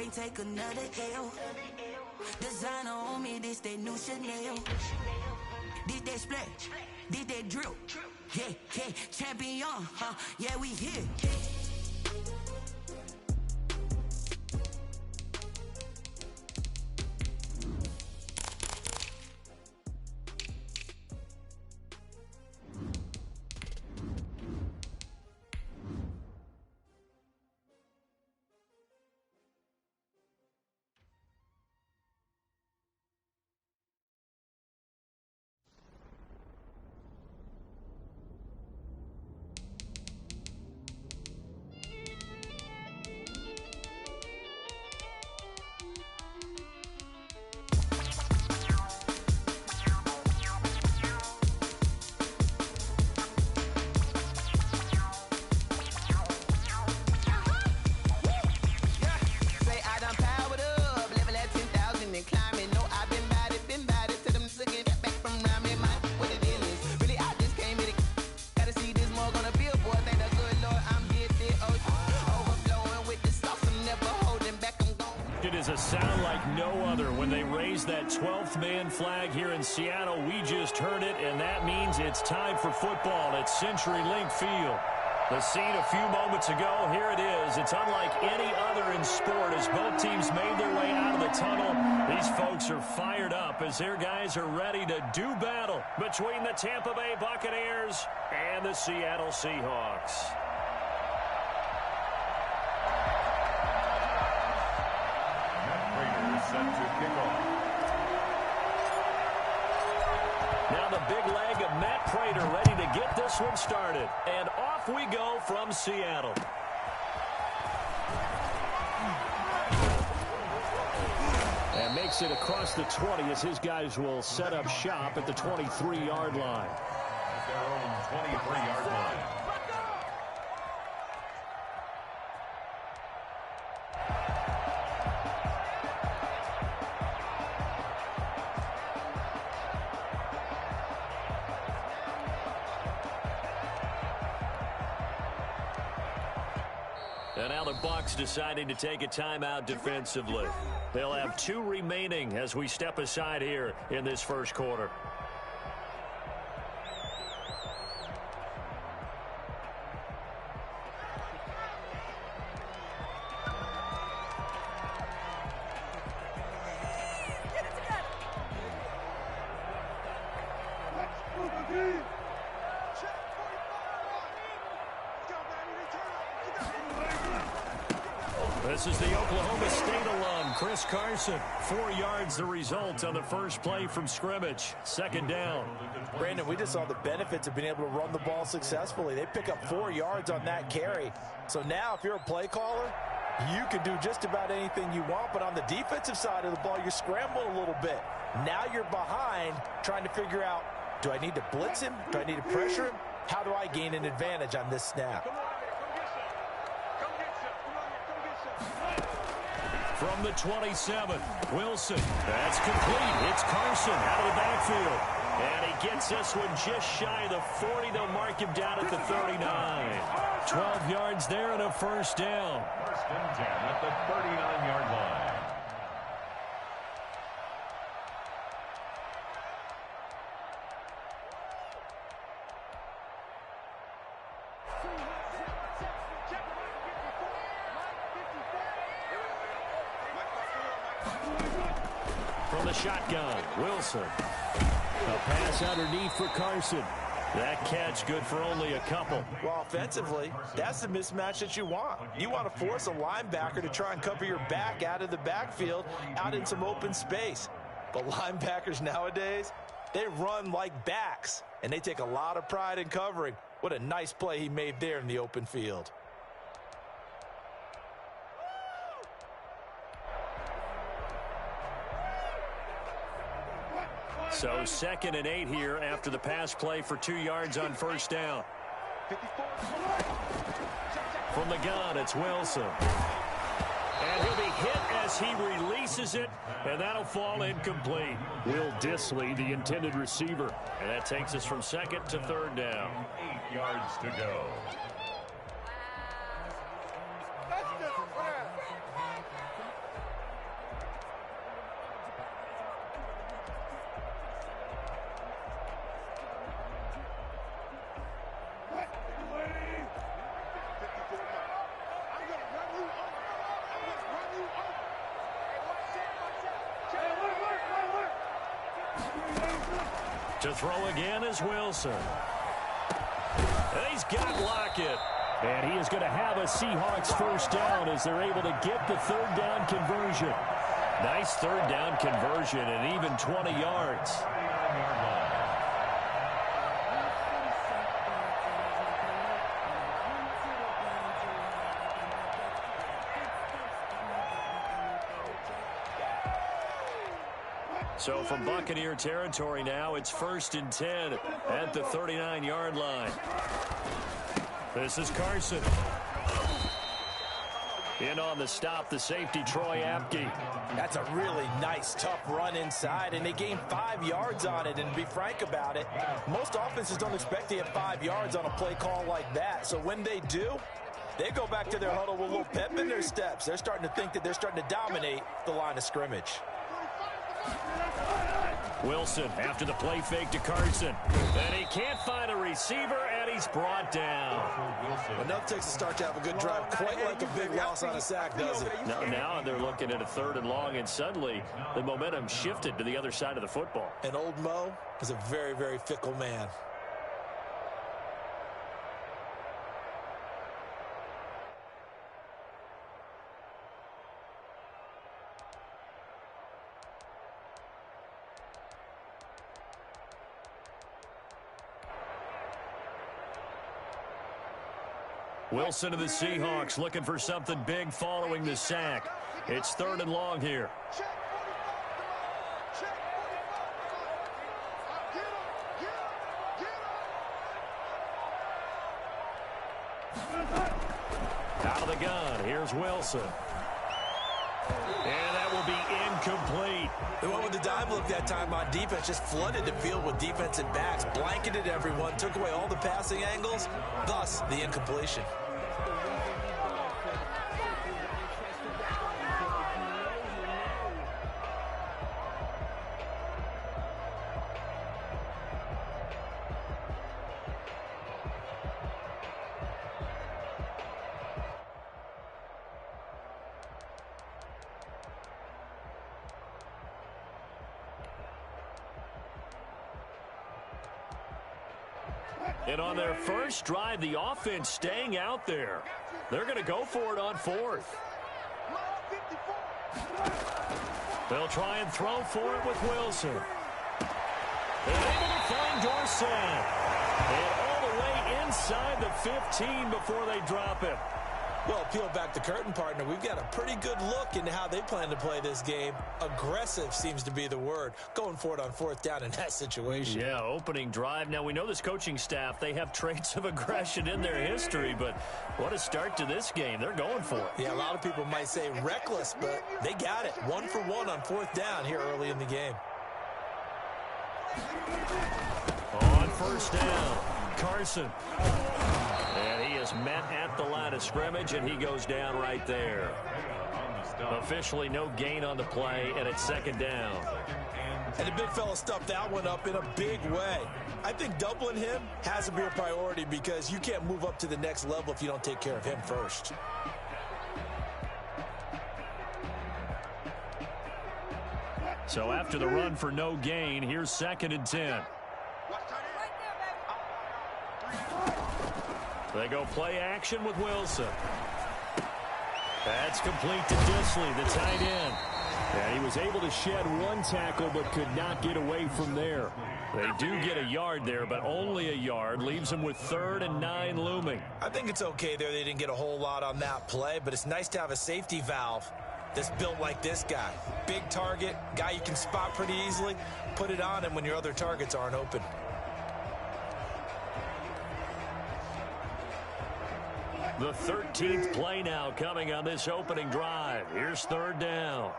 ain't take another L. Designer on me, this that new Chanel. This that splash, this that drill. Yeah, yeah, champion, huh? Yeah, we here. Is a sound like no other when they raise that 12th man flag here in Seattle. We just heard it, and that means it's time for football at CenturyLink Field. The scene a few moments ago, here it is. It's unlike any other in sport as both teams made their way out of the tunnel. These folks are fired up as their guys are ready to do battle between the Tampa Bay Buccaneers and the Seattle Seahawks. Set to kick off. Now the big leg of Matt Prater ready to get this one started. And off we go from Seattle. And makes it across the 20 as his guys will set up shop at the 23-yard line. At their own 23-yard line. And now the Bucs deciding to take a timeout defensively. They'll have 2 remaining as we step aside here in this first quarter. This is the Oklahoma State alum, Chris Carson. 4 yards the result on the first play from scrimmage. Second down. Brandon, we just saw the benefits of being able to run the ball successfully. They pick up 4 yards on that carry. So now if you're a play caller, you can do just about anything you want. But on the defensive side of the ball, you're scrambling a little bit. Now you're behind trying to figure out, do I need to blitz him? Do I need to pressure him? How do I gain an advantage on this snap? From the 27, Wilson. That's complete. It's Carson out of the backfield. And he gets this one just shy of the 40. They'll mark him down at the 39. 12 yards there and a first down. First and 10 at the 39-yard line. From the shotgun, Wilson. A pass underneath for Carson. That catch good for only a couple. Well, offensively, that's the mismatch that you want. You want to force a linebacker to try and cover your back out of the backfield, out in some open space. But linebackers nowadays, they run like backs, and they take a lot of pride in covering. What a nice play he made there in the open field. So 2nd and 8 here after the pass play for 2 yards on first down. From the gun, it's Wilson. And he'll be hit as he releases it, and that'll fall incomplete. Will Dissly, the intended receiver. And that takes us from 2nd to 3rd down. 8 yards to go. To throw again is Wilson. And he's got Lockett. And he is going to have a Seahawks first down as they're able to get the third down conversion. Nice third down conversion and even 20 yards. So from Buccaneer territory now, it's 1st and 10 at the 39-yard line. This is Carson. In on the stop, the safety, Troy Apke. That's a really nice, tough run inside, and they gained 5 yards on it. And to be frank about it, most offenses don't expect to get 5 yards on a play call like that. So when they do, they go back to their huddle with a little pep in their steps. They're starting to think that they're starting to dominate the line of scrimmage. Wilson after the play fake to Carson. And he can't find a receiver, and he's brought down. Enough takes to start to have a good drive, quite like a big loss on a sack, does it? Now they're looking at a 3rd and long, and suddenly the momentum shifted to the other side of the football. And old Mo is a very, very fickle man. Wilson to the Seahawks looking for something big following the sack. It's 3rd and long here. Out of the gun, here's Wilson. And that will be incomplete. They went with the dime look that time on defense, just flooded the field with defensive backs, blanketed everyone, took away all the passing angles, thus the incompletion. And on their first drive, the offense staying out there. They're going to go for it on 4th. They'll try and throw for it with Wilson. They're able to find Dorsett. And all the way inside the 15 before they drop him. Well, peel back the curtain, partner. We've got a pretty good look into how they plan to play this game. Aggressive seems to be the word. Going for it on 4th down in that situation. Yeah, opening drive. Now, we know this coaching staff, they have traits of aggression in their history, but what a start to this game. They're going for it. Yeah, a lot of people might say reckless, but they got it. 1 for 1 on 4th down here early in the game. On 1st down, Carson. And he is met at the line of scrimmage, and he goes down right there. Officially no gain on the play, and it's 2nd down. And the big fella stuffed that one up in a big way. I think doubling him has to be a priority because you can't move up to the next level if you don't take care of him first. So after the run for no gain, here's 2nd and 10. They go play action with Wilson. That's complete to Disley, the tight end. And he was able to shed 1 tackle but could not get away from there. They do get a yard there, but only a yard. Leaves them with 3rd and 9 looming. I think it's okay there. They didn't get a whole lot on that play, but it's nice to have a safety valve that's built like this guy. Big target, guy you can spot pretty easily. Put it on him when your other targets aren't open. The 13th play now coming on this opening drive. Here's 3rd down.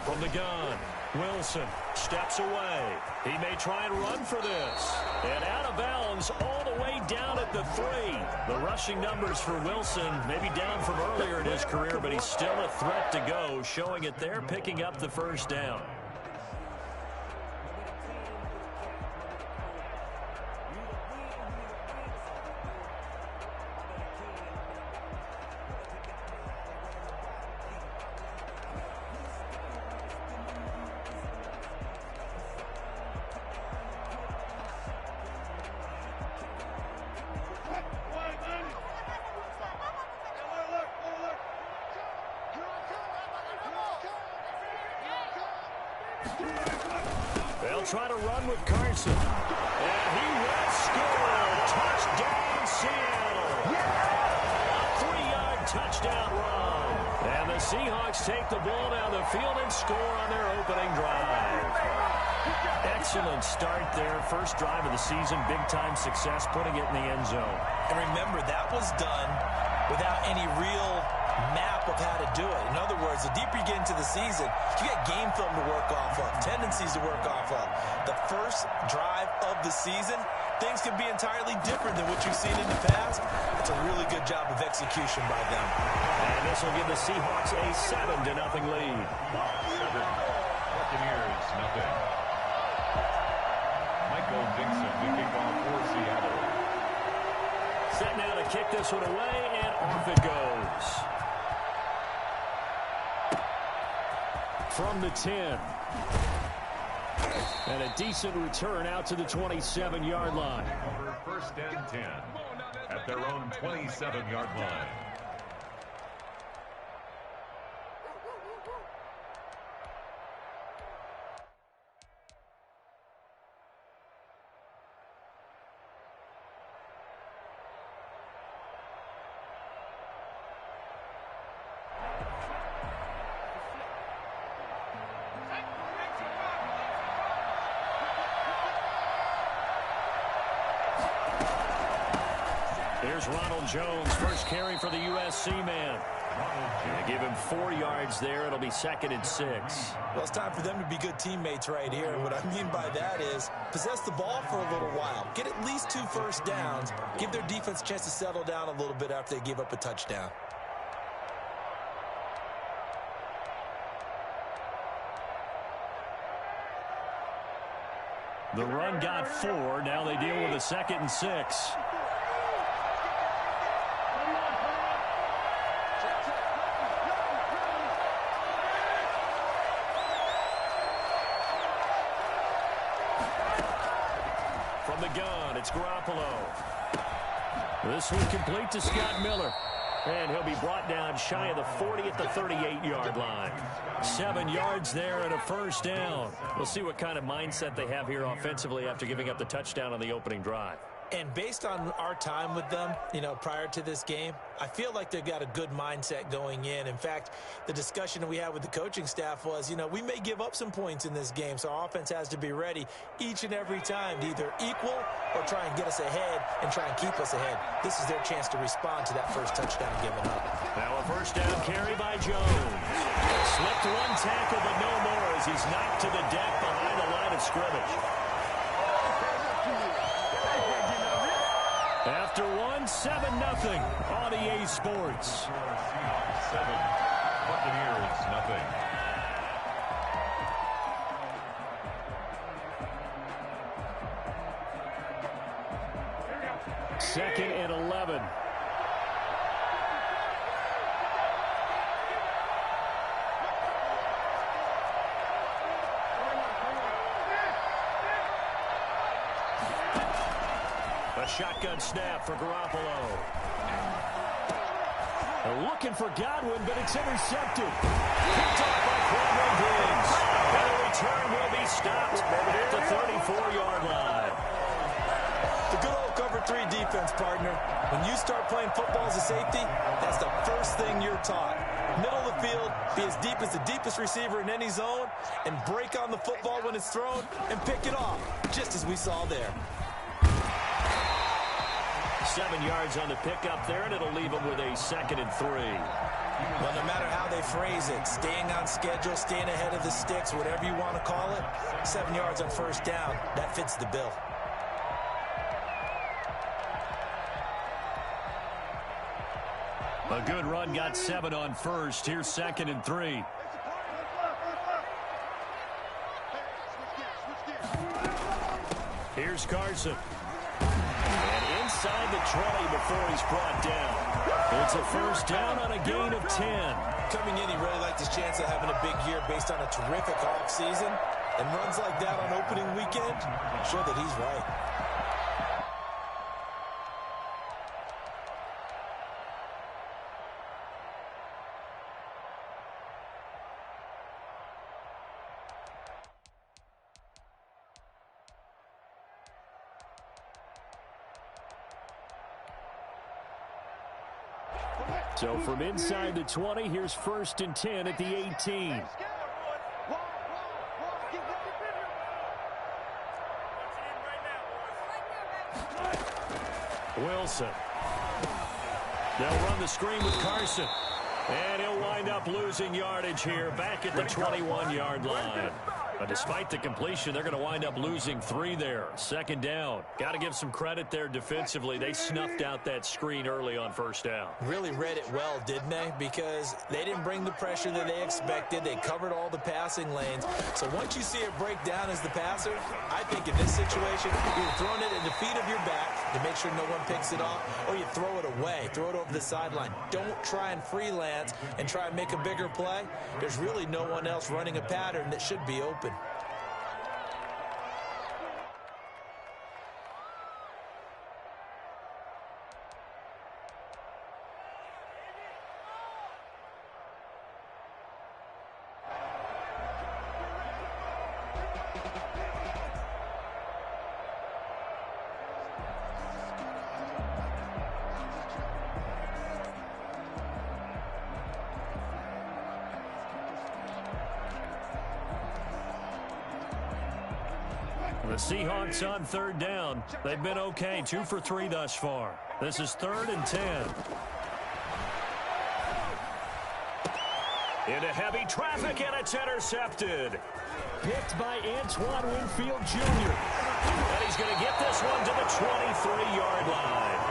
From the gun, Wilson steps away. He may try and run for this. And out of bounds all the way down at the 3. The rushing numbers for Wilson maybe down from earlier in his career, but he's still a threat to go, showing it there, picking up the 1st down. They'll try to run with Carson. And he will score. Touchdown, Seattle. A 3-yard touchdown run. And the Seahawks take the ball down the field and score on their opening drive. Excellent start there. First drive of the season. Big-time success, putting it in the end zone. And remember, that was done without any real map of how to do it. In other words, the deeper you get into the season, you get game film to work off of, tendencies to work off of. The first drive of the season, things can be entirely different than what you've seen in the past. It's a really good job of execution by them. And this will give the Seahawks a 7-0 lead. Buccaneers, nothing. Michael Dixon to kick off for Seattle. Set now to kick this one away, and off it goes. From the 10. And a decent return out to the 27-yard line. First and 10 at their own 27-yard line. Here's Ronald Jones, first carry for the USC man. And give him 4 yards there. It'll be 2nd and 6. Well, it's time for them to be good teammates right here. And what I mean by that is possess the ball for a little while. Get at least 2 first downs. Give their defense a chance to settle down a little bit after they give up a touchdown. The run got 4. Now they deal with a 2nd and 6. From the gun, it's Garoppolo. This one complete to Scott Miller. And he'll be brought down shy of the 40 at the 38-yard line. 7 yards there and a first down. We'll see what kind of mindset they have here offensively after giving up the touchdown on the opening drive. And based on our time with them, prior to this game, I feel like they've got a good mindset going in. In fact, the discussion we had with the coaching staff was, we may give up some points in this game, so our offense has to be ready each and every time to either equal or try and get us ahead and try and keep us ahead. This is their chance to respond to that first touchdown given up. Now a first down carry by Jones. Slipped one tackle, but no more as he's knocked to the deck behind the line of scrimmage. After 7-0 on EA Sports. 7, Buccaneers, nothing. Second and 11. A shotgun snap for Garoppolo. They're looking for Godwin, but it's intercepted. Picked off by Quandre Diggs. And the return will be stopped at the 34-yard line. The good old cover 3 defense, partner. When you start playing football as a safety, that's the first thing you're taught. Middle of the field, be as deep as the deepest receiver in any zone, and break on the football when it's thrown and pick it off, just as we saw there. 7 yards on the pickup there, and it'll leave them with a 2nd and 3. Well, no matter how they phrase it, staying on schedule, staying ahead of the sticks, whatever you want to call it, 7 yards on first down, that fits the bill. A good run got 7 on first. Here's 2nd and 3. Here's Carson. And inside the 20 before he's brought down. It's a first down on a gain of 10. Coming in, he really liked his chance of having a big year based on a terrific offseason. And runs like that on opening weekend show that he's right. So from inside the 20, here's 1st and 10 at the 18. Wilson. They'll run the screen with Carson. And he'll wind up losing yardage here back at the 21-yard line. But despite the completion, they're going to wind up losing 3 there. 2nd down. Got to give some credit there defensively. They snuffed out that screen early on 1st down. Really read it well, didn't they? Because they didn't bring the pressure that they expected. They covered all the passing lanes. So once you see it break down as the passer, I think in this situation, you're throwing it in the feet of your back to make sure no one picks it off, or you throw it away, throw it over the sideline. Don't try and freelance and try and make a bigger play. There's really no one else running a pattern that should be open. The Seahawks on 3rd down. They've been okay, 2 for 3 thus far. This is 3rd and 10. Into heavy traffic, and it's intercepted. Picked by Antoine Winfield Jr. And he's going to get this one to the 23-yard line.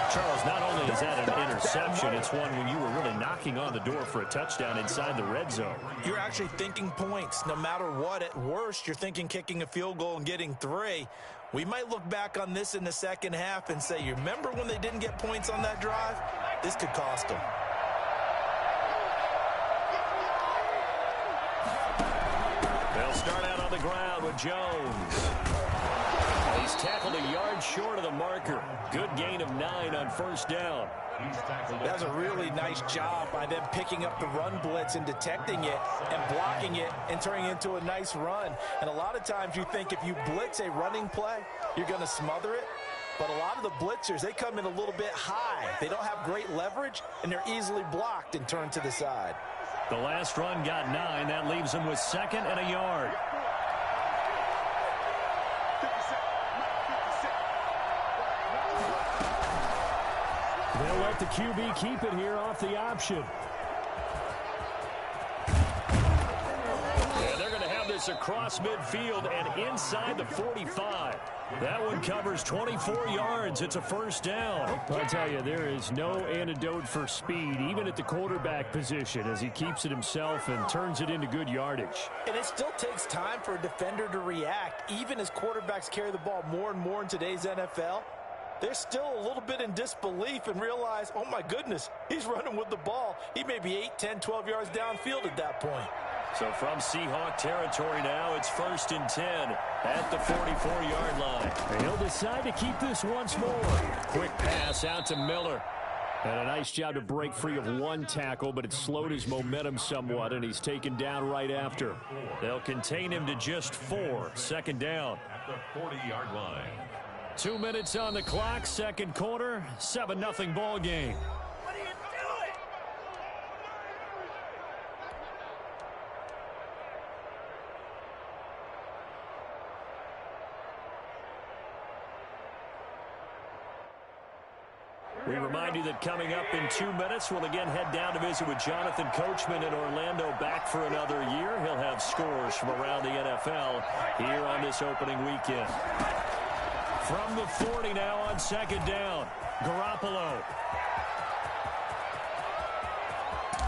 Charles, not only is that an interception, it's one when you were really knocking on the door for a touchdown inside the red zone. You're actually thinking points. No matter what, at worst, you're thinking kicking a field goal and getting 3. We might look back on this in the second half and say, you remember when they didn't get points on that drive? This could cost them. They'll start out on the ground with Jones. He's tackled a yard short of the marker. Good gain of 9 on 1st down. That was a really nice job by them picking up the run blitz and detecting it and blocking it and turning it into a nice run. And a lot of times you think if you blitz a running play, you're going to smother it. But a lot of the blitzers, they come in a little bit high. They don't have great leverage, and they're easily blocked and turned to the side. The last run got 9. That leaves them with 2nd and a yard. They'll let the QB keep it here off the option. And they're going to have this across midfield and inside the 45. That one covers 24 yards. It's a 1st down. I tell you, there is no antidote for speed, even at the quarterback position, as he keeps it himself and turns it into good yardage. And it still takes time for a defender to react. Even as quarterbacks carry the ball more and more in today's NFL, they're still a little bit in disbelief and realize, oh my goodness, he's running with the ball. He may be 8, 10, 12 yards downfield at that point. So from Seahawk territory now, it's 1st and 10 at the 44-yard line. And he'll decide to keep this once more. Quick pass out to Miller. And a nice job to break free of 1 tackle, but it slowed his momentum somewhat, and he's taken down right after. They'll contain him to just 4. 2nd down. At the 40-yard line. 2 minutes on the clock, 2nd quarter, 7-0 ball game. We remind you that coming up in 2 minutes, we'll again head down to visit with Jonathan Coachman in Orlando, back for another year. He'll have scores from around the NFL here on this opening weekend. From the 40 now on 2nd down, Garoppolo.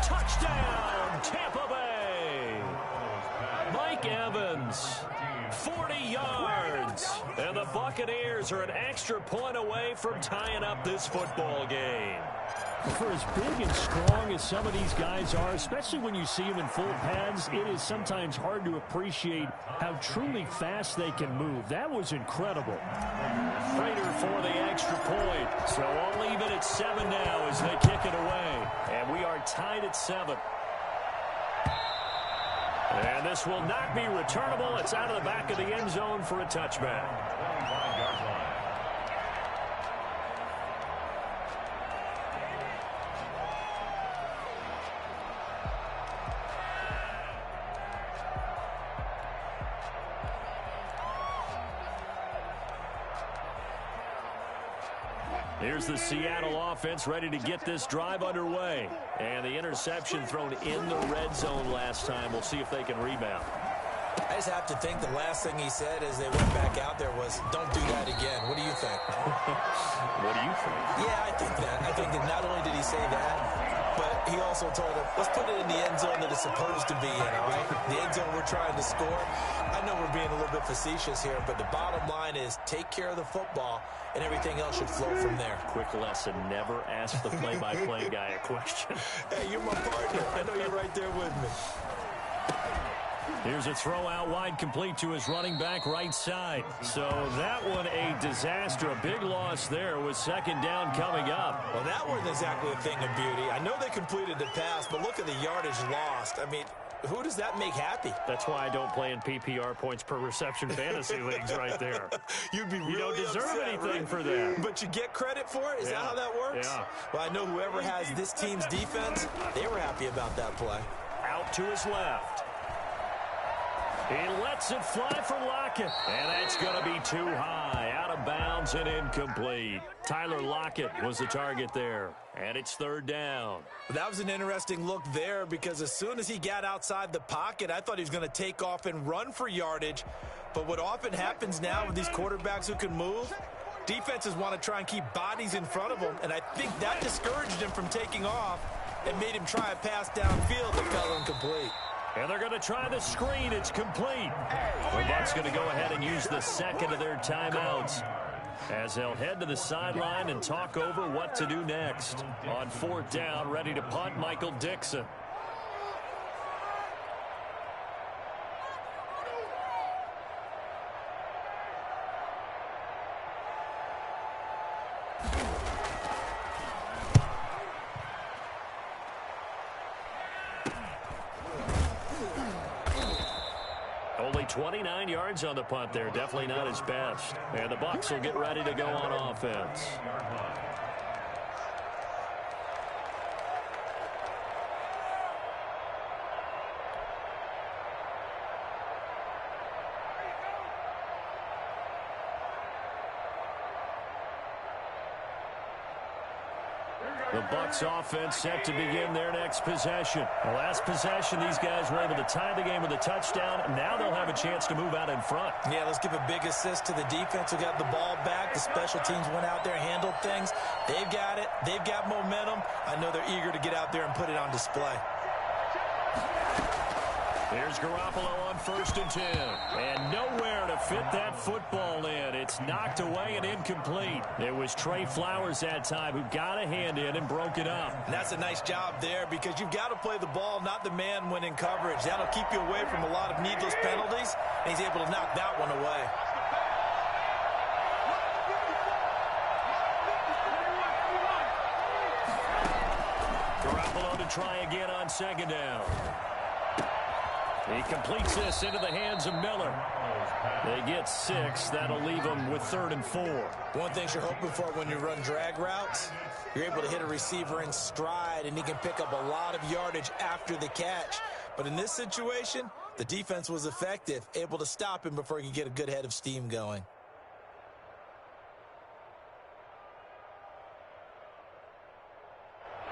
Touchdown, Tampa Bay. Mike Evans, 40 yards. And the Buccaneers are an extra point away from tying up this football game. For as big and strong as some of these guys are, especially when you see them in full pads, it is sometimes hard to appreciate how truly fast they can move. That was incredible. Prater for the extra point. So all even at 7 now as they kick it away. And we are tied at 7. And this will not be returnable. It's out of the back of the end zone for a touchback. Here's the Seattle offense ready to get this drive underway. And the interception thrown in the red zone last time. We'll see if they can rebound. I just have to think the last thing he said as they went back out there was, don't do that again. What do you think? What do you think? Yeah, I think that. I think that not only did he say that, but he also told him, let's put it in the end zone that it's supposed to be in, all right? The end zone we're trying to score. I know we're being a little bit facetious here, but the bottom line is take care of the football, and everything else should flow from there. Quick lesson, never ask the play-by-play guy a question. Hey, you're my partner. I know you're right there with me. Here's a throw out wide, complete to his running back right side. So that one a disaster. A big loss there with second down coming up. Well, that wasn't exactly a thing of beauty. I know they completed the pass, but look at the yardage lost. I mean, who does that make happy? That's why I don't play in PPR points per reception fantasy leagues right there. You'd be really You don't deserve upset, anything right? for that. But you get credit for it? Is that how that works? Yeah. Well, I know whoever has this team's defense, they were happy about that play. Out to his left. He lets it fly for Lockett. And that's going to be too high. Out of bounds and incomplete. Tyler Lockett was the target there. And it's third down. That was an interesting look there because as soon as he got outside the pocket, I thought he was going to take off and run for yardage. But what often happens now with these quarterbacks who can move, defenses want to try and keep bodies in front of them. And I think that discouraged him from taking off and made him try a pass downfield that fell incomplete. And they're going to try the screen. It's complete. The Bucs going to go ahead and use the second of their timeouts as they'll head to the sideline and talk over what to do next. On fourth down, ready to punt, Michael Dixon. Only 29 yards on the punt there. Definitely not his best. And the Bucs will get ready to go on offense. The Bucs offense set to begin their next possession. The last possession, these guys were able to tie the game with a touchdown. Now they'll have a chance to move out in front. Yeah, let's give a big assist to the defense who got the ball back. The special teams went out there, handled things. They've got it. They've got momentum. I know they're eager to get out there and put it on display. Here's Garoppolo on 1st and 10. And nowhere to fit that football in. It's knocked away and incomplete. It was Trey Flowers that time who got a hand in and broke it up. And that's a nice job there because you've got to play the ball, not the man when in coverage. That'll keep you away from a lot of needless penalties, and he's able to knock that one away. Garoppolo to try again on second down. He completes this into the hands of Miller. They get 6. That'll leave them with 3rd and 4. One thing you're hoping for when you run drag routes, you're able to hit a receiver in stride, and he can pick up a lot of yardage after the catch. But in this situation, the defense was effective, able to stop him before he could get a good head of steam going.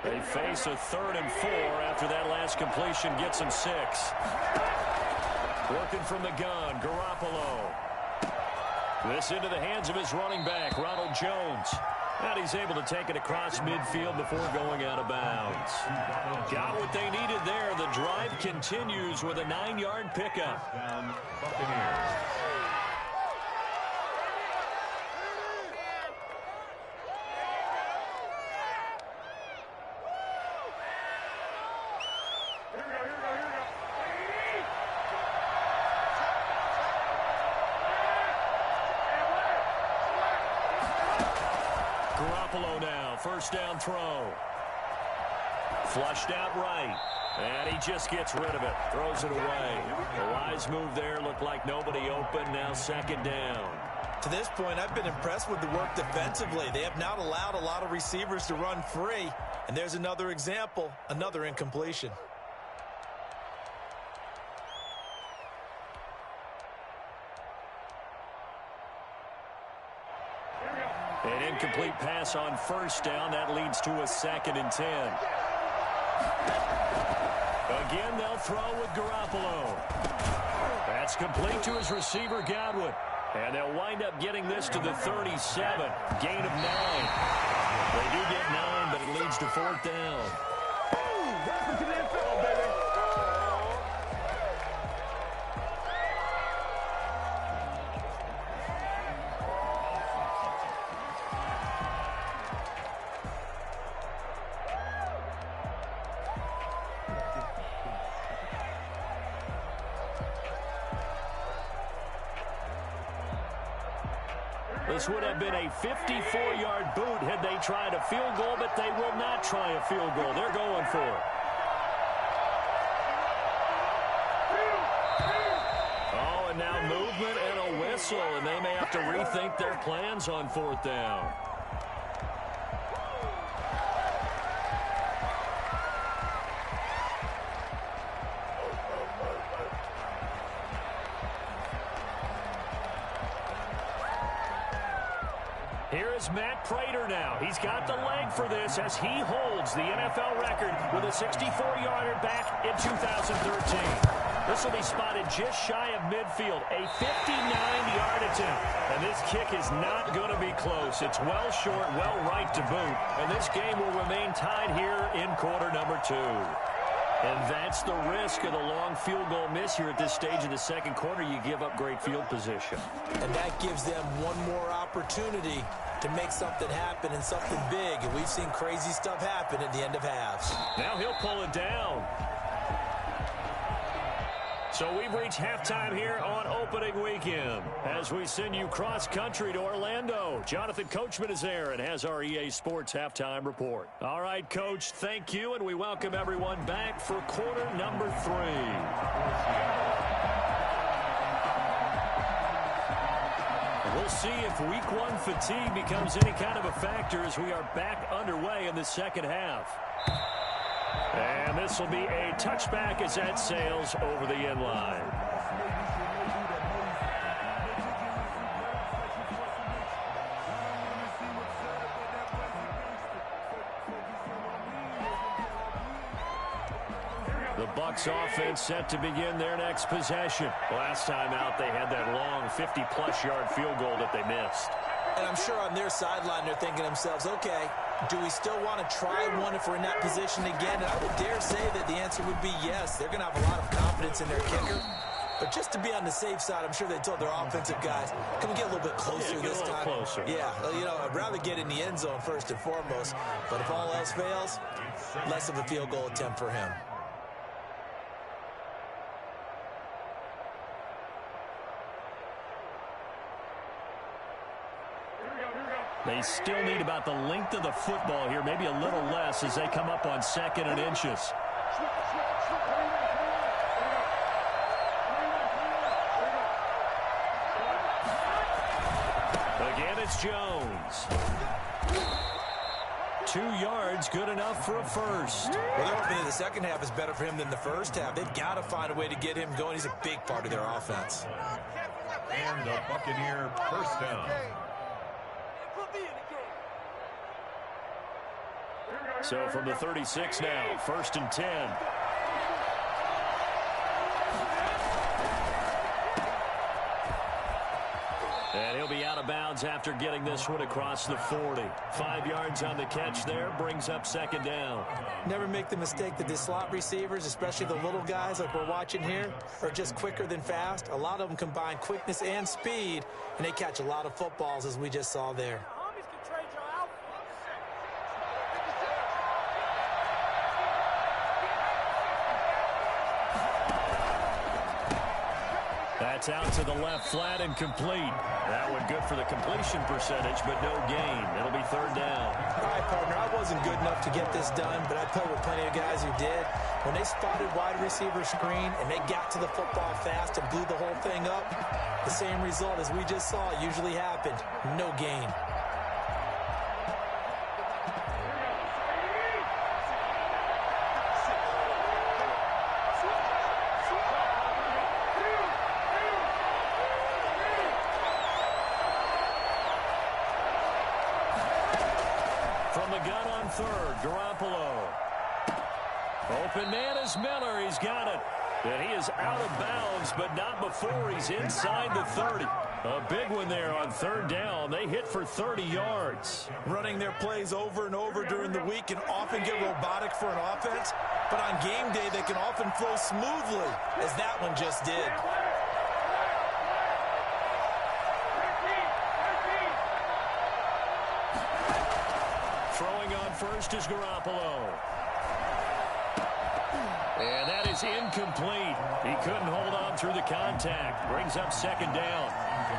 They face a 3rd and 4 after that last completion gets them 6. Working from the gun, Garoppolo. This into the hands of his running back, Ronald Jones. And he's able to take it across midfield before going out of bounds. Got what they needed there. The drive continues with a 9-yard pickup. Buccaneers. Garoppolo now, first down throw. Flushed out right. And he just gets rid of it. Throws it away. The wise move there. Looked like nobody open. Now second down. To this point, I've been impressed with the work defensively. They have not allowed a lot of receivers to run free. And there's another example, another incompletion. An incomplete pass on first down. That leads to a 2nd and 10. Again, they'll throw with Garoppolo. That's complete to his receiver, Godwin. And they'll wind up getting this to the 37. Gain of 9. They do get 9, but it leads to 4th down. Welcome to the NFL, baby. This would have been a 54-yard boot had they tried a field goal, but they will not try a field goal. They're going for it. Oh, and now movement and a whistle, and they may have to rethink their plans on 4th down. Here is Matt Prater now. He's got the leg for this as he holds the NFL record with a 64-yarder back in 2013. This will be spotted just shy of midfield, a 59-yard attempt. And this kick is not going to be close. It's well short, well right to boot. And this game will remain tied here in quarter number 2. And that's the risk of the long field goal miss here at this stage of the second quarter. You give up great field position. And that gives them one more opportunity to make something happen and something big. And we've seen crazy stuff happen at the end of halves. Now he'll pull it down. So we've reached halftime here on opening weekend as we send you cross-country to Orlando. Jonathan Coachman is there and has our EA Sports halftime report. All right, Coach, thank you, and we welcome everyone back for quarter number 3. We'll see if week 1 fatigue becomes any kind of a factor as we are back underway in the second half. And this will be a touchback as that sails over the end line. The Bucs offense set to begin their next possession. Last time out, they had that long 50-plus yard field goal that they missed. And I'm sure on their sideline they're thinking to themselves, okay, do we still want to try one if we're in that position again? And I would dare say that the answer would be yes. They're going to have a lot of confidence in their kicker. But just to be on the safe side, I'm sure they told their offensive guys, can we get a little bit closer this time? Closer. Yeah, you know, I'd rather get in the end zone first and foremost. But if all else fails, less of a field goal attempt for him. They still need about the length of the football here, maybe a little less as they come up on 2nd and inches. Again, it's Jones. 2 yards, good enough for a first. Well, they're hoping the second half is better for him than the first half. They've got to find a way to get him going. He's a big part of their offense. And the Buccaneer first down. So from the 36 now, 1st and 10. And he'll be out of bounds after getting this one across the 40. 5 yards on the catch there, brings up 2nd down. Never make the mistake that the slot receivers, especially the little guys like we're watching here, are just quicker than fast. A lot of them combine quickness and speed, and they catch a lot of footballs as we just saw there. That's out to the left, flat and complete. That one good for the completion percentage, but no gain. It'll be 3rd down. All right, partner, I wasn't good enough to get this done, but I played with plenty of guys who did. When they spotted wide receiver screen and they got to the football fast and blew the whole thing up, the same result as we just saw usually happened. No gain. the gun on third. Garoppolo. Open man is Miller. He's got it. And he is out of bounds, but not before he's inside the 30. A big one there on third down. They hit for 30 yards. Running their plays over and over during the week can often get robotic for an offense, but on game day they can often flow smoothly, as that one just did. Throwing on first is Garoppolo. And that is incomplete. He couldn't hold on through the contact. Brings up second down.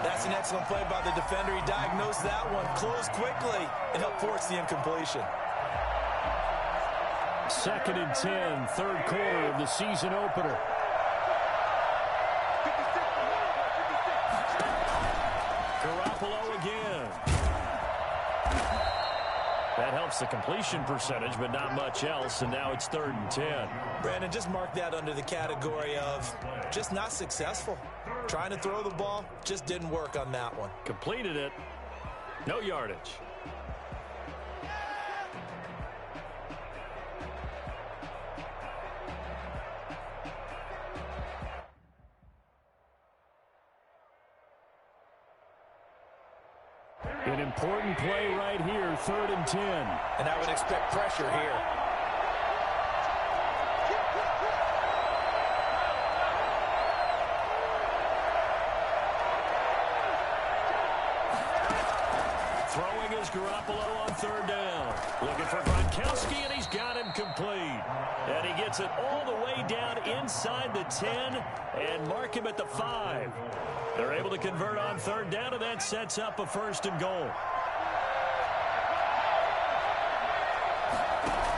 That's an excellent play by the defender. He diagnosed that one, closed quickly, and helped force the incompletion. 2nd and 10, third quarter of the season opener. Garoppolo again. That helps the completion percentage, but not much else, and now it's 3rd and 10. Brandon, just mark that under the category of just not successful. Trying to throw the ball, just didn't work on that one. Completed it. No yardage. An important play right here, 3rd and 10. And I would expect pressure here. Throwing is Garoppolo on third down. Looking for Gronkowski, and he's got him complete. And he gets it all the way down inside the 10 and mark him at the 5. They're able to convert on third down, and that sets up a 1st and goal.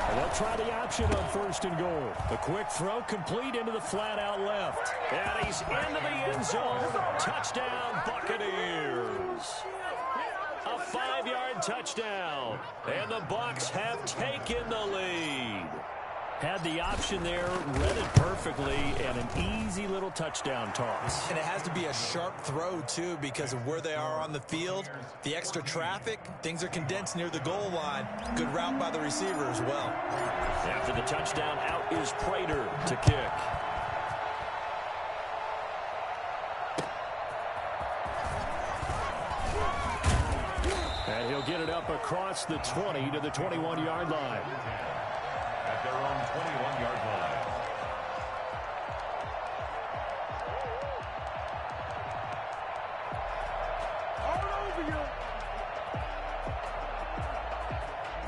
And they'll try the option on 1st and goal. The quick throw complete into the flat out left. And he's into the end zone. Touchdown, Buccaneers. A 5-yard touchdown. And the Bucs have taken the lead. Had the option there, read it perfectly, and an easy little touchdown toss. And it has to be a sharp throw, too, because of where they are on the field. The extra traffic, things are condensed near the goal line. Good route by the receiver as well. After the touchdown, out is Prater to kick. And he'll get it up across the 20 to the 21-yard line. At their own 21-yard line.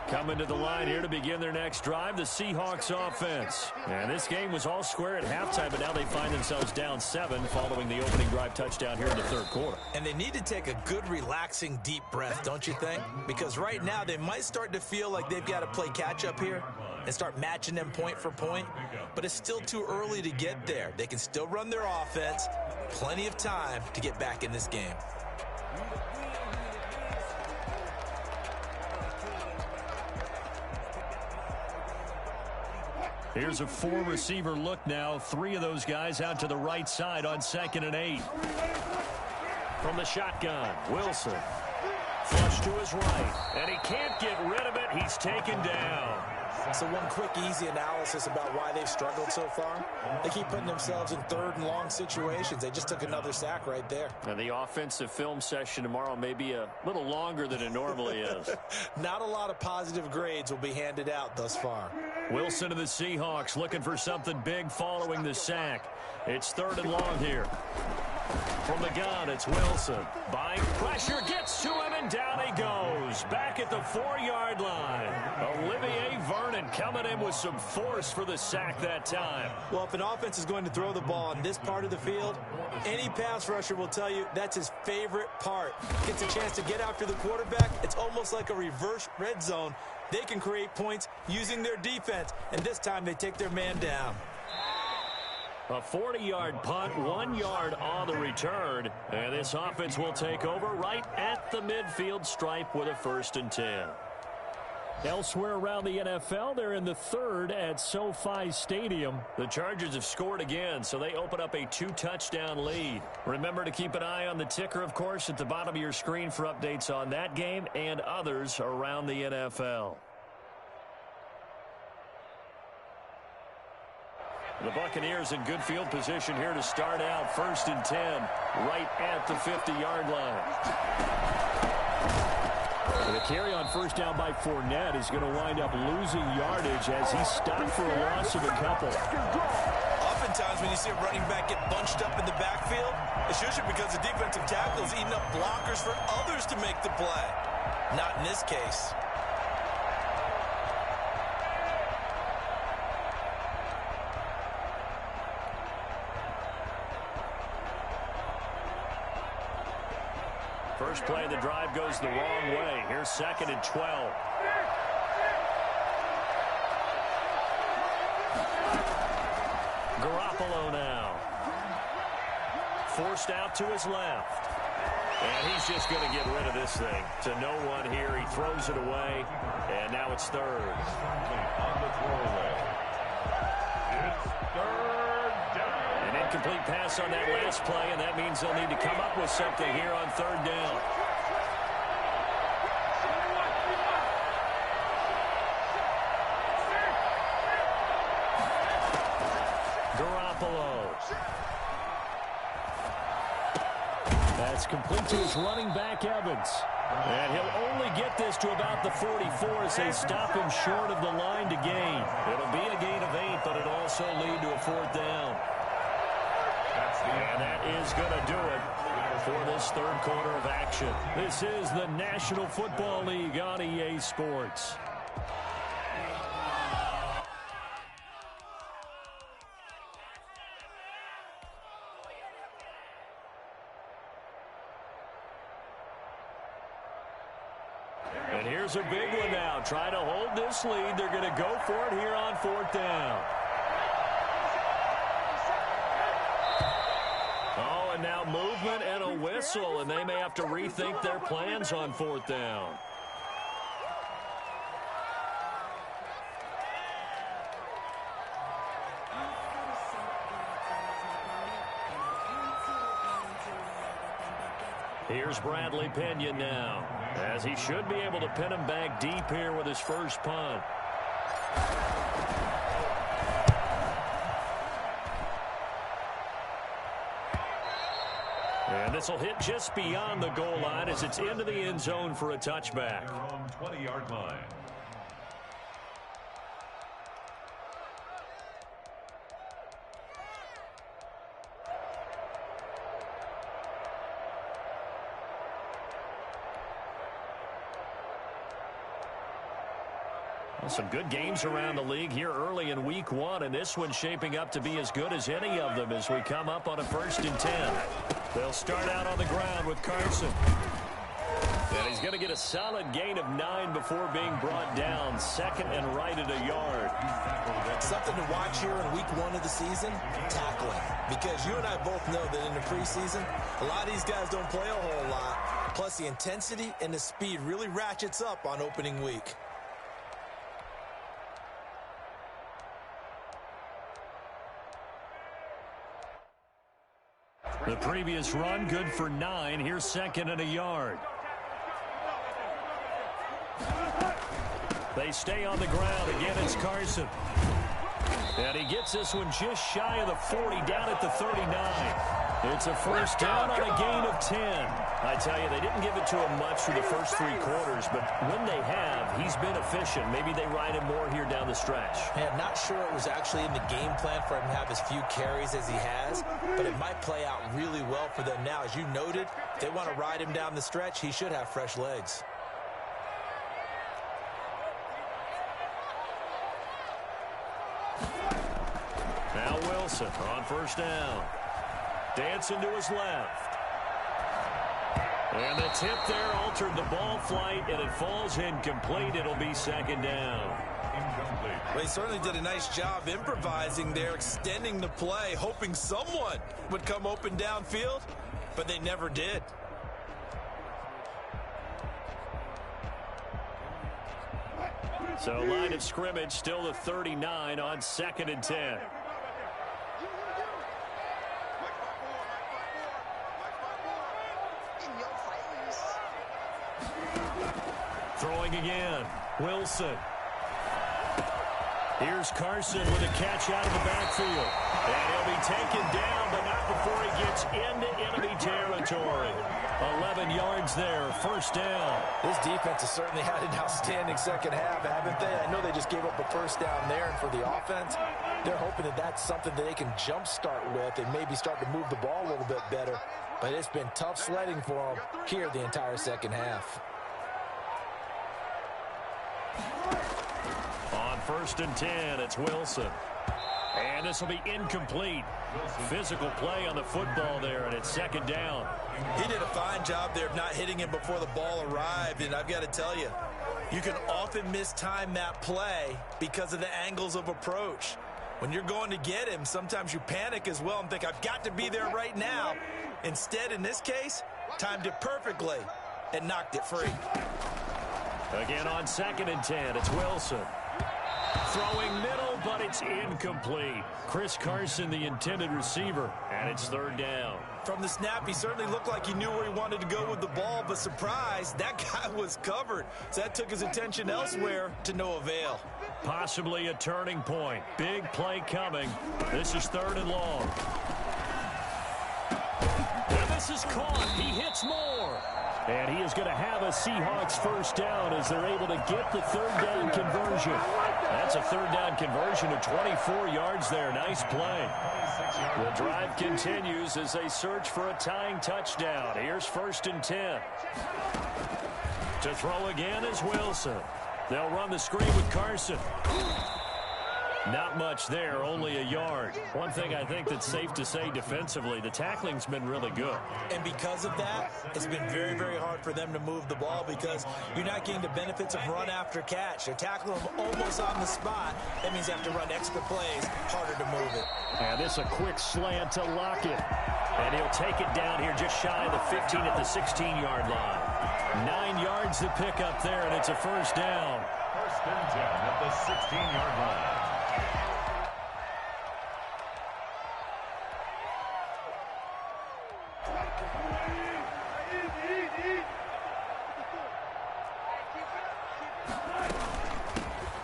Coming to the line here to begin their next drive, the Seahawks offense. And this game was all square at halftime, but now they find themselves down 7 following the opening drive touchdown here in the third quarter. And they need to take a good, relaxing, deep breath, don't you think? Because right now they might start to feel like they've got to play catch-up here and start matching them point for point. But it's still too early to get there. They can still run their offense. Plenty of time to get back in this game. Here's a 4-receiver look now. 3 of those guys out to the right side on 2nd and 8. From the shotgun, Wilson. Flush to his right. And he can't get rid of it. He's taken down. So one quick, easy analysis about why they've struggled so far. They keep putting themselves in 3rd and long situations. They just took another sack right there. And the offensive film session tomorrow may be a little longer than it normally is. Not a lot of positive grades will be handed out thus far. Wilson and the Seahawks looking for something big following the sack. It's 3rd and long here. From the gun, it's Wilson. Buying pressure, gets to him, and down he goes. Back at the 4-yard line. Olivier Vernon coming in with some force for the sack that time. Well, if an offense is going to throw the ball on this part of the field, any pass rusher will tell you that's his favorite part. Gets a chance to get after the quarterback. It's almost like a reverse red zone. They can create points using their defense, and this time they take their man down. A 40-yard punt, 1 yard on the return. And this offense will take over right at the midfield stripe with a 1st and 10. Elsewhere around the NFL, they're in the 3rd at SoFi Stadium. The Chargers have scored again, so they open up a 2-touchdown lead. Remember to keep an eye on the ticker, of course, at the bottom of your screen for updates on that game and others around the NFL. The Buccaneers in good field position here to start out. 1st and 10, right at the 50-yard line. The carry on first down by Fournette is going to wind up losing yardage as he stopped for a loss of a couple. Oftentimes when you see a running back get bunched up in the backfield, it's usually because the defensive tackle is eating up blockers for others to make the play. Not in this case. First play of the drive goes the wrong way. Here's 2nd and 12. Garoppolo now. Forced out to his left. And he's just going to get rid of this thing. To no one here. He throws it away. And now it's 3rd. On the throwaway. It's 3rd down. An incomplete pass on that last play, and that means they'll need to come up with something here on 3rd down. Garoppolo. That's complete to his running back, Evans. And he'll only get this to about the 44 as they stop him short of the line to gain. It'll be a gain of 8, but it'll also lead to a 4th down. And that is going to do it for this 3rd quarter of action. This is the National Football League on EA Sports. And here's a big one now. Trying to hold this lead. They're going to go for it here on 4th down. Oh, and now movement and a whistle, and they may have to rethink their plans on 4th down. Here's Bradley Pinion now, as he should be able to pin him back deep here with his first punt. And this will hit just beyond the goal line as it's into the end zone for a touchback. Their own 20-yard line. Well, some good games around the league here early in week 1, and this one's shaping up to be as good as any of them as we come up on a 1st and 10. They'll start out on the ground with Carson. And he's going to get a solid gain of 9 before being brought down. 2nd and right at a yard. Something to watch here in week 1 of the season, tackling. Because you and I both know that in the preseason, a lot of these guys don't play a whole lot. Plus the intensity and the speed really ratchets up on opening week. The previous run good for 9. Here's 2nd and a yard. They stay on the ground. Again, it's Carson. And he gets this one just shy of the 40, down at the 39. It's a first down on a gain of 10. I tell you, they didn't give it to him much through the first 3 quarters, but when they have, he's been efficient. Maybe they ride him more here down the stretch. Hey, I'm not sure it was actually in the game plan for him to have as few carries as he has, but it might play out really well for them now. As you noted, if they want to ride him down the stretch, he should have fresh legs. Now Wilson on first down. Dancing to his left. And the tip there altered the ball flight, and it falls incomplete. It'll be 2nd down. Well, he certainly did a nice job improvising there, extending the play, hoping someone would come open downfield, but they never did. So line of scrimmage still the 39 on 2nd and 10. Throwing again. Wilson. Here's Carson with a catch out of the backfield. And he'll be taken down, but not before he gets into enemy territory. 11 yards there, first down. This defense has certainly had an outstanding second half, haven't they? I know they just gave up a first down there, and for the offense, they're hoping that that's something that they can jumpstart with and maybe start to move the ball a little bit better. But it's been tough sledding for them here the entire second half. On 1st and 10, it's Wilson. And this will be incomplete. Physical play on the football there, and it's second down. He did a fine job there of not hitting him before the ball arrived, and I've got to tell you, you can often mistime that play because of the angles of approach. When you're going to get him, sometimes you panic as well and think, I've got to be there right now. Instead, in this case, timed it perfectly and knocked it free. Again on 2nd and 10, it's Wilson. Throwing middle, but it's incomplete. Chris Carson, the intended receiver, and it's 3rd down. From the snap, he certainly looked like he knew where he wanted to go with the ball, but surprise, that guy was covered. So that took his attention elsewhere to no avail. Possibly a turning point. Big play coming. This is 3rd and long. And this is caught. He hits more. And he is going to have a Seahawks first down as they're able to get the 3rd down conversion. That's a 3rd down conversion of 24 yards there. Nice play. The drive continues as they search for a tying touchdown. Here's 1st and 10. To throw again is Wilson. They'll run the screen with Carson. Not much there, only a yard. One thing I think that's safe to say defensively, the tackling's been really good. And because of that, it's been very, very hard for them to move the ball because you're not getting the benefits of run after catch. They're tackling them almost on the spot. That means they have to run extra plays, harder to move it. And this a quick slant to Lockett. And he'll take it down here just shy of the 15 at the 16-yard line. 9 yards to pick up there, and it's a first down. 1st and 10 at the 16-yard line.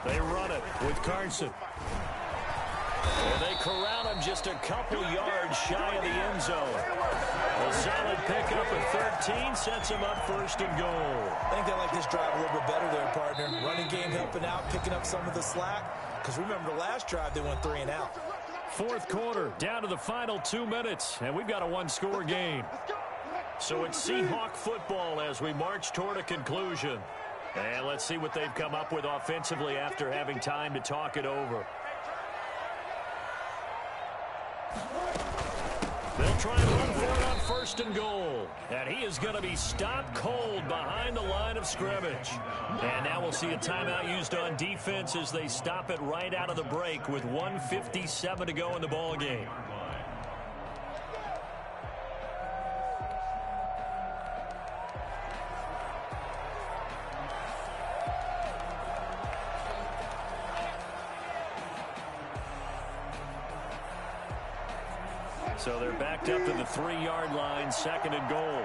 They run it with Carson. And they corral him just a couple yards shy of the end zone. A solid pickup of 13 sets him up 1st and goal. I think they like this drive a little bit better there, partner. Running game helping out, picking up some of the slack. Because remember, the last drive, they went 3 and out. 4th quarter, down to the final 2 minutes, and we've got a one-score game. So it's Seahawk football as we march toward a conclusion. And let's see what they've come up with offensively after having time to talk it over. They'll try and run for it on 1st and goal. And he is going to be stopped cold behind the line of scrimmage. And now we'll see a timeout used on defense as they stop it right out of the break with 1:57 to go in the ball game. So they're backed up to the 3-yard line, 2nd and goal.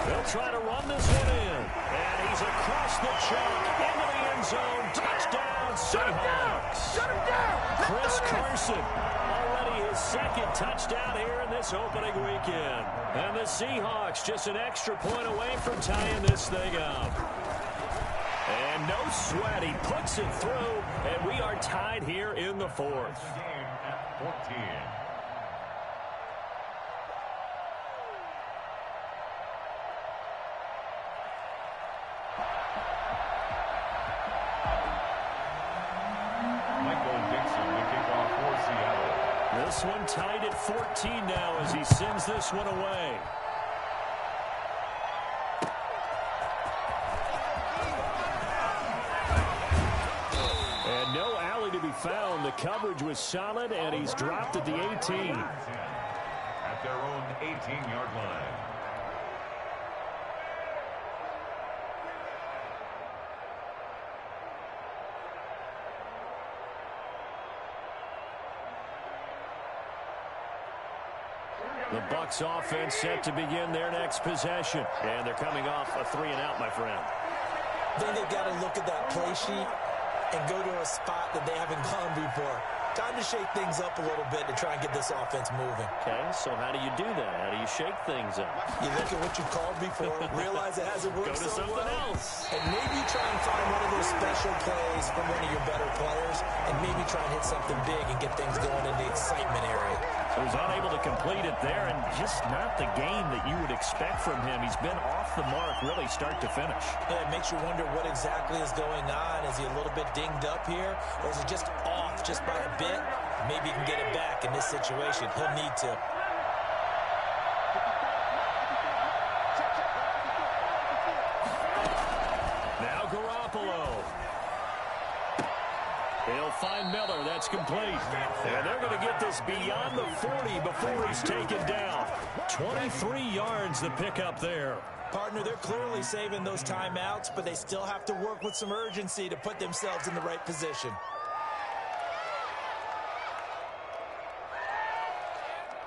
They'll try to run this one in. And he's across the chalk into the end zone. Touchdown, Seahawks. Shut him down. Chris Carson, already his 2nd touchdown here in this opening weekend. And the Seahawks just an extra point away from tying this thing up. And no sweat, he puts it through, and we are tied here in the 4th. Game at 14. Michael Dixon to kick off for Seattle. This one tied at 14 now as he sends this one away. Found. The coverage was solid, and he's dropped at the 18. At their own 18-yard line. The Bucs offense set to begin their next possession. And they're coming off a 3-and-out, my friend. I think they've got to look at that play sheet and go to a spot that they haven't gone before. Time to shake things up a little bit to try and get this offense moving. Okay, so how do you do that? How do you shake things up? You look at what you called before, realize it hasn't worked Go to so something well, else. and maybe try and find one of those special plays from one of your better players, and maybe try and hit something big and get things going in the excitement area. So he's unable to complete it there, and just not the game that you would expect from him. He's been off the mark really start to finish. Yeah, it makes you wonder what exactly is going on. Is he a little bit dinged up here, or is it just off just by a bit? Maybe he can get it back in this situation. He'll need to. Now Garoppolo. He'll find Miller. That's complete. And they're going to get this beyond the 40 before he's taken down. 23 yards the pickup there. Partner, they're clearly saving those timeouts, but they still have to work with some urgency to put themselves in the right position.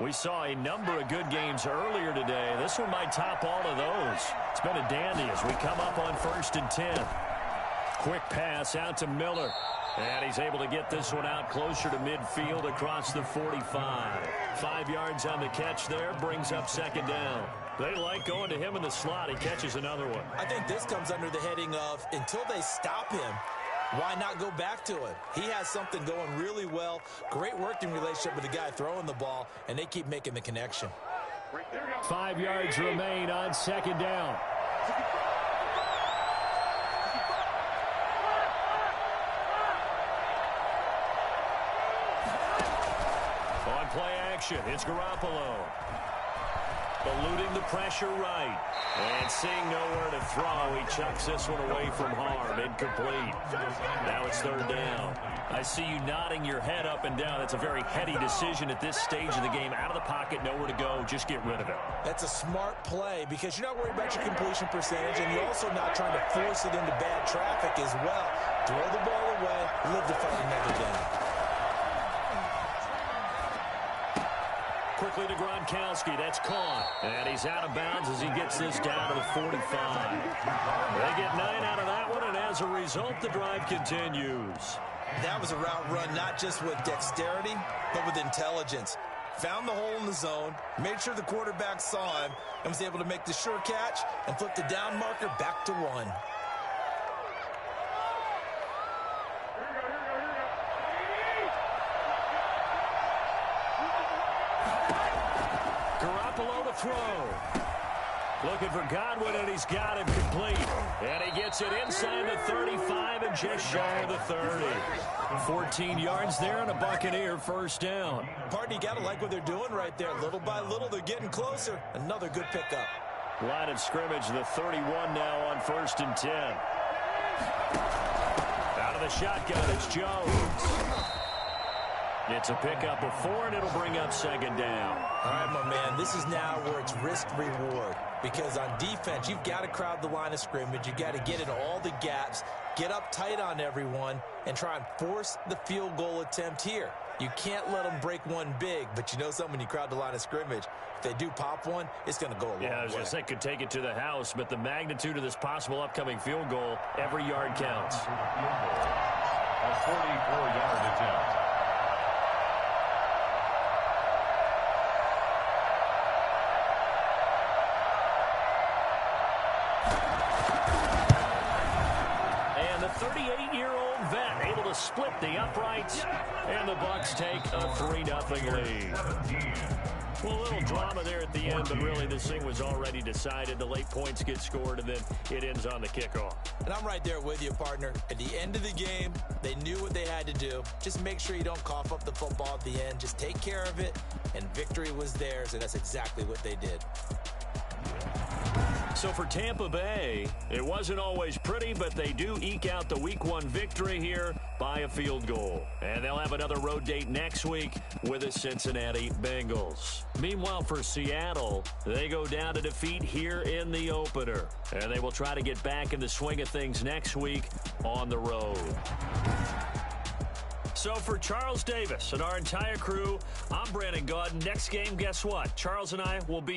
We saw a number of good games earlier today. This one might top all of those. It's been a dandy as we come up on 1st and 10. Quick pass out to Miller. And he's able to get this one out closer to midfield across the 45. 5 yards on the catch there, brings up 2nd down. They like going to him in the slot. He catches another one. I think this comes under the heading of until they stop him, why not go back to him? He has something going really well. Great working relationship with the guy throwing the ball, and they keep making the connection. 5 yards remain on 2nd down. On play action, it's Garoppolo. Eluding the pressure right. And seeing nowhere to throw, he chucks this one away from harm. Incomplete. Now it's 3rd down. I see you nodding your head up and down. That's a very heady decision at this stage of the game. Out of the pocket, nowhere to go. Just get rid of it. That's a smart play because you're not worried about your completion percentage, and you're also not trying to force it into bad traffic as well. Throw the ball away, live to fight another down. Quickly to Gronkowski. That's caught. And he's out of bounds as he gets this down to the 45. They get 9 out of that one, and as a result, the drive continues. That was a route run not just with dexterity, but with intelligence. Found the hole in the zone, made sure the quarterback saw him, and was able to make the sure catch and flip the down marker back to 1. Garoppolo to throw. Looking for Godwin, and he's got him complete. And he gets it inside the 35 and just shy of the 30. 14 yards there and a Buccaneer 1st down. Partner, you got to like what they're doing right there. Little by little, they're getting closer. Another good pickup. Line of scrimmage, the 31 now on 1st and 10. Out of the shotgun, it's Jones. It's a pickup of 4, and it'll bring up 2nd down. All right, my man, this is now where it's risk-reward. Because on defense, you've got to crowd the line of scrimmage. You've got to get in all the gaps, get up tight on everyone, and try and force the field goal attempt here. You can't let them break one big, but you know something, when you crowd the line of scrimmage, if they do pop one, it's going to go a long way. Yeah, I was going to say could take it to the house, but the magnitude of this possible upcoming field goal, every yard counts. A 44-yard attempt. And the 38-year-old vet able to split the uprights, and the Bucs take a 3-0 lead. Well, a little drama there at the end, but really this thing was already decided. The late points get scored, and then it ends on the kickoff. And I'm right there with you, partner. At the end of the game, they knew what they had to do. Just make sure you don't cough up the football at the end. Just take care of it, and victory was theirs, and that's exactly what they did. So for Tampa Bay, it wasn't always pretty, but they do eke out the Week 1 victory here by a field goal. And they'll have another road date next week with the Cincinnati Bengals. Meanwhile, for Seattle, they go down to defeat here in the opener. And they will try to get back in the swing of things next week on the road. So for Charles Davis and our entire crew, I'm Brandon Gaudin. Next game, guess what? Charles and I will be